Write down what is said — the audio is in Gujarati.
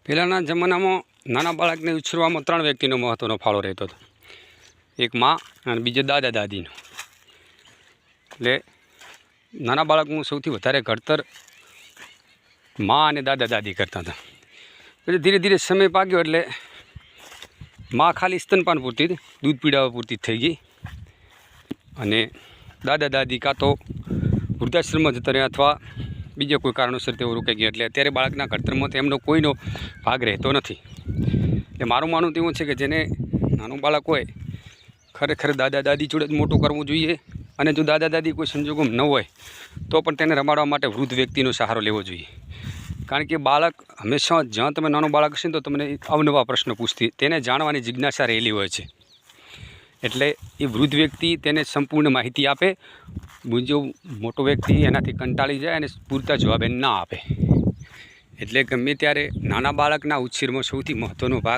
પહેલાંના જમાનામાં નાના બાળકને ઉછેરવામાં 3 વ્યક્તિનો મહત્ત્વનો ફાળો રહેતો હતો. એક મા અને બીજો દાદા દાદીનો. એટલે નાના બાળકનું સૌથી વધારે ઘડતર મા અને દાદા દાદી કરતા હતા. એટલે ધીરે ધીરે સમય પાક્યો એટલે મા ખાલી સ્તનપાન પૂરતી દૂધ પીડાવવા પૂરતી થઈ ગઈ અને દાદા દાદી કાં તો વૃદ્ધાશ્રમમાં જતા રહ્યા અથવા બીજા કોઈ કારણોસર તેઓ રોકાઈ ગયા. એટલે અત્યારે બાળકના ઘડતરમાં તેમનો કોઈનો ભાગ રહેતો નથી. એટલે મારું માનવું તો એવું છે કે જેને નાનું બાળક હોય ખરેખર દાદા દાદી જોડે જ મોટું કરવું જોઈએ. અને જો દાદા દાદી કોઈ સંજોગોમાં ન હોય તો પણ તેને રમાડવા માટે વૃદ્ધ વ્યક્તિનો સહારો લેવો જોઈએ. કારણ કે બાળક હંમેશા જ્યાં તમે નાનું બાળક હશે ને તો તમને અવનવા પ્રશ્નો પૂછતી, તેને જાણવાની જિજ્ઞાસા રહેલી હોય છે. એટલે એ વૃદ્ધ વ્યક્તિ તેને સંપૂર્ણ માહિતી આપે. બીજો મોટો વ્યક્તિ એનાથી કંટાળી જાય અને પૂરતા જવાબ ના આપે. એટલે ગમે ત્યારે નાના બાળકના ઉછેરમાં સૌથી મહત્ત્વનો ભાગ